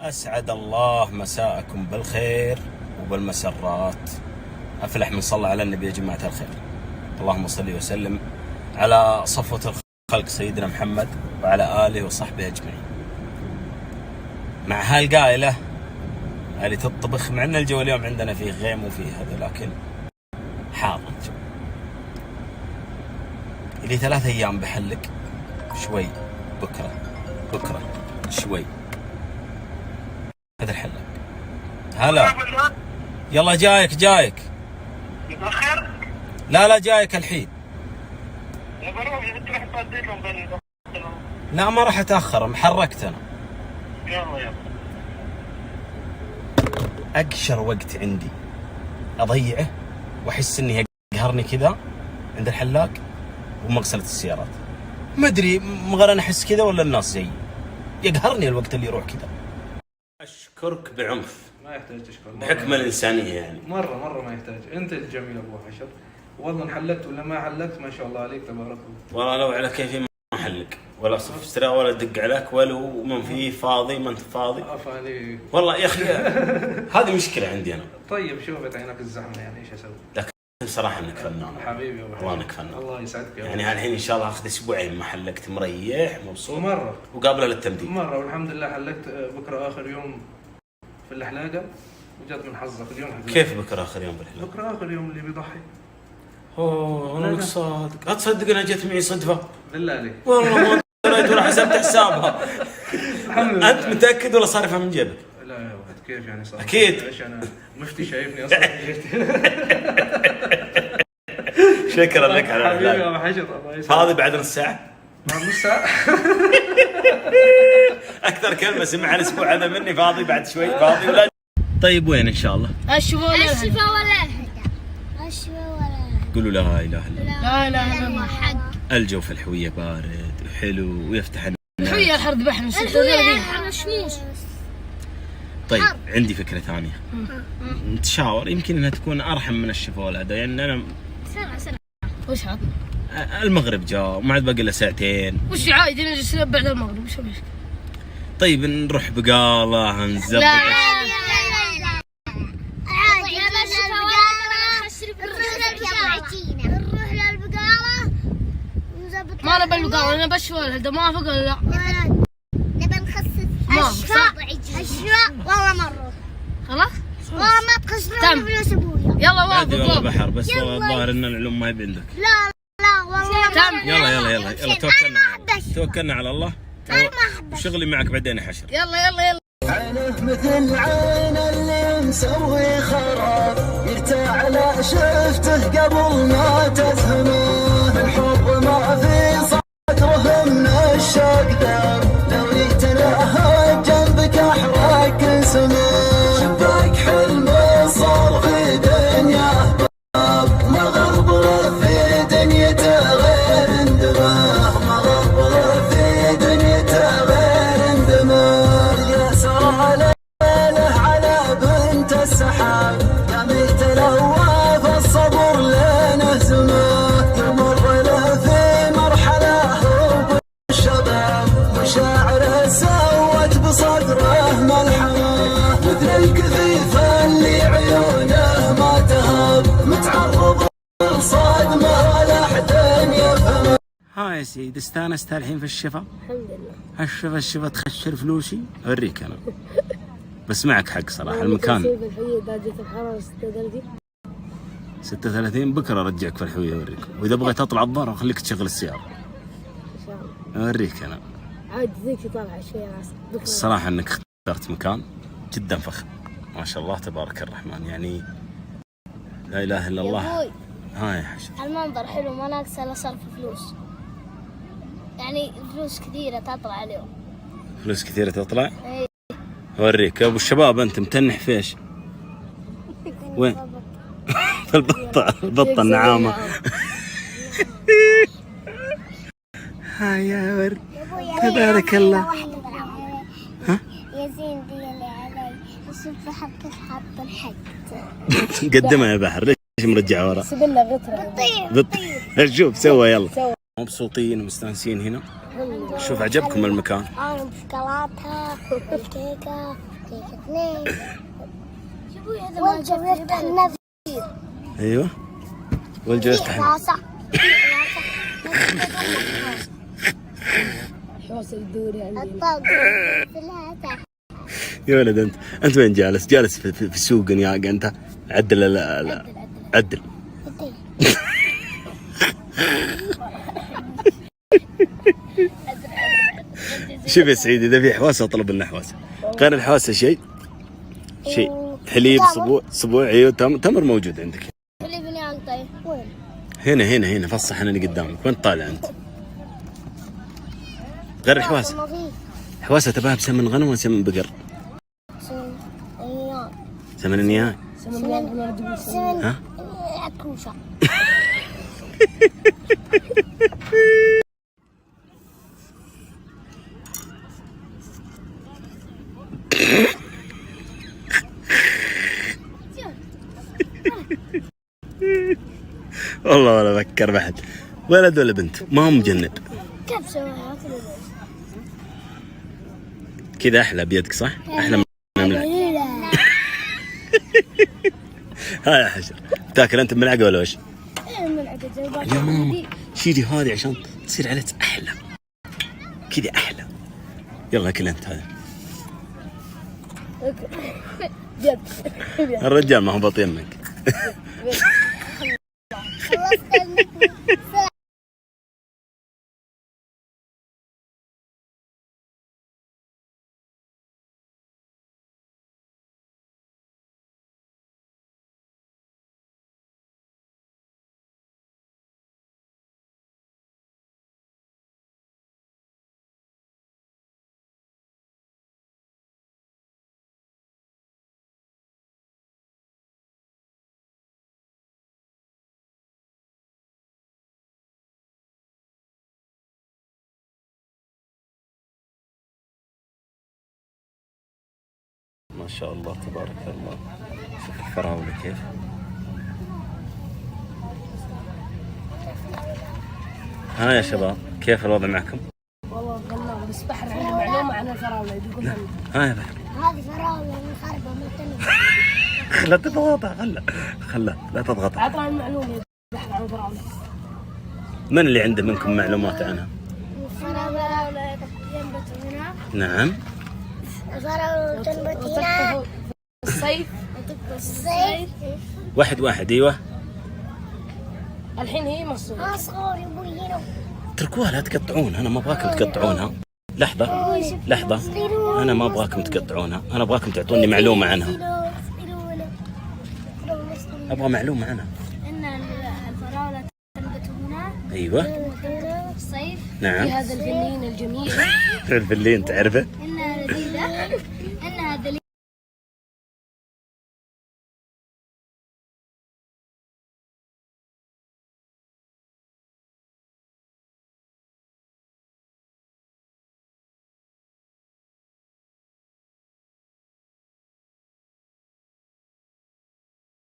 أسعد الله مساءكم بالخير وبالمسرات. أفلح من صلى على النبي يا جماعة الخير. اللهم صل وسلم على صفوة الخلق سيدنا محمد وعلى آله وصحبه أجمعين. مع هالقائلة اللي تطبخ، مع أن الجو اليوم عندنا فيه غيم وفيه هذا، لكن حار الجو. اللي 3 أيام بحلق شوي، بكرة شوي. هذا الحلاق. هلا يلا جايك متأخر؟ لا جايك الحين. لا ما راح اتاخر، محركت انا. يلا اقشر وقت عندي اضيعه واحس اني يقهرني كذا عند الحلاق ومغسلة السيارات. ما ادري مغير انا احس كذا ولا الناس زيي، يقهرني الوقت اللي يروح كذا. اشكرك بعنف، ما يحتاج تشكر بحكم الانسانيه يعني. مرة ما يحتاج. انت الجميل ابو حشر، والله ان حلقت ولا ما حلقت ما شاء الله عليك تبارك الله. والله لو على كيفي ما احلق ولا اصف استراء ولا ادق عليك، ولو من فيه فاضي ما انت فاضي. عليك والله يا اخي هذه مشكله عندي انا. طيب شوفت عينك الزحمه، يعني ايش اسوي؟ لكن صراحه انك فنان حبيبي يا ابو حشر، والله انك فنان. الله يسعدك يا يعني الحين ان شاء الله اخذ اسبوعين ما حلقت، مريح مبسوط مرة وقابله للتمديد مرة، والحمد لله حلقت. بكره اخر يوم في الحلاقه، وجات من حظك اليوم حلقت. كيف بكره اخر يوم بالحلاقه؟ بكره اخر يوم اللي بيضحي. اوه انا صادق، اتصدق انا جت معي صدفه بالله عليك والله ما دريت ولا حسبت حسابها. الحمد لله. انت متاكد ولا صارفها من جيبك؟ لا يا ولد كيف يعني صار؟ أكيد. ايش انا مفتي شايفني اصلا. شكرا لك على حبيبي يا الإعلان. ابو حشر، الله يسعدك. فاضي بعد نص ساعه؟ نص ساعة. اكثر كلمه سمعها الاسبوع هذا مني، فاضي بعد شوي، فاضي ولا. طيب وين ان شاء الله؟ الشفا ولا الشفا ولا الهدى، الشفا ولا الهدى، قولوا لا اله الا الله. لا اله الا الله. حق الجو في الحويه بارد وحلو ويفتح شوية الحر ذبحنا 36. شموس. طيب عندي فكره ثانيه نتشاور، يمكن انها تكون ارحم من الشفا والهدى. يعني انا سرعة وش هذا؟ المغرب جاء وما عاد باقي له ساعتين. وش عادي نجلس بعد المغرب، وش المشكلة؟ طيب نروح بقاله نزبط. لا. عادي يا الشفا ولا نروح للبقالة ونزبط. ما نبى البقالة، انا بشوى الهدى، ما وافق ولا لا؟ نبى نخصص الشفا والله مرة. خلاص؟ والله ما تخسرون فلوس ابويا. يلا هذه والله وافق. بحر، بس والله الظاهر ان العلوم ما هي عندك. لا والله تم. يلا توكلنا على الله. وشغلي معك بعدين يا حشر. يلا عينه مثل عين اللي مسوي خراب، يرتاع لا شفته قبل ما تفهمه. الحب ما في صدره من الشوق ذاب، لو يتلهى جنبك احرق سماه. شباك حلم صار في دنياه باب، ما غربله في دنيته غير اندماه، ما غربله في دنيته غير اندماه. يا سرى ليله على بنت السحاب، يا ميت لهوى فالصبر لينه زمان. يمر له في مرحله هو بالشباب، مشاعره سوت بصدره ملحمه. مثل الكفيف اللي عيونه ما تهاب، متعرض لصدمه ولا حد يفهم. ها يا سيدي استانست الحين في الشفا؟ الحمد لله. الشفا تخشر فلوسي اوريك انا. بس معك حق صراحه، المكان الحقيقة درجة الحرارة 36 بكره ارجعك في الحويه اوريك، واذا بغيت اطلع الظهر اخليك تشغل السياره ان شاء الله. اوريك انا. عاد ذيك طالعة شوية راسك. الصراحه انك اخترت مكان جدا فخم ما شاء الله تبارك الرحمن، يعني لا اله الا الله. يا ابوي ها يا حشر، المنظر حلو، ما ناقص الا صرف فلوس، يعني فلوس كثيرة تطلع اليوم. فلوس كثيره تطلع؟ ايه. اوريك يا ابو الشباب، انت متنح فيش؟ وين؟ في البطه النعامه. ها يا ورد تبارك الله. ها؟ يزين دي اللي علي شوف حبة حب الحق. قدمها يا بحر، ليش مرجعه ورا؟ سبنا غترة. بطير شوف سوى يلا. مبسوطين ومستانسين هنا. شوف عجبكم المكان؟ انا بشوكولاتة والكيكة اثنين. شوفوا هذا ما يفتح النفس. ايوه والجو يفتح النفس. صح. حوسه الدوري عندي. الطاقة ثلاثة. يا ولد انت وين جالس؟ جالس في السوق نياق انت. عدل لا عدل. شوف يا سعيد، اذا في حواسه اطلب لنا حواسه. غير الحواسه شيء حليب سبوع. ايوه تمر موجود عندك. حليب نياق. طيب وين؟ هنا في الصحن اللي قدامك. وين طالع انت؟ غير الحواسه. حواسه تباها بسمن غنم ولا سمن بقر؟ سمن النياق. ها؟ عكوشة. والله ولا بكر بعد. ولد ولا بنت ما هو مجنب. كيف سويها؟ كذا احلى بيدك صح؟ احلى من الملعقه. ها يا حجر، تاكل انت بملعقه ولا وش؟ يا ماما شيلي هذه عشان تصير عليك احلى. كذا احلى. يلا اكل انت هذا. الرجال ما هو بطيء منك. ما شاء الله تبارك الله. شوف الفراولة كيف. ها يا شباب كيف الوضع معكم؟ والله غنى بس بحر عنده معلومه عن الفراوله يقول. ها يا بحر. هذه فراولة مخربة متنوعة. لا تضغطها. خلا لا تضغطها. اعطانا المعلومه بحر عن الفراوله. من اللي عنده منكم معلومات عنها؟ الفراولة تنبت هنا. نعم. الفراولة تنبت هنا. الصيف. الصيف. واحد ايوه. الحين هي مصر. أصغر يبوي هنا. اتركوها لا تقطعونها. انا ما ابغاكم تقطعونها. لحظة انا ما ابغاكم تقطعونها. انا ابغاكم تعطوني معلومة عنها. ابغى معلومة عنها. إن الفراولة تنبت هنا. ايوه. الصيف. نعم. في هذا الفنين الجميل. الفلين تعرفه؟ إنها لذيذة.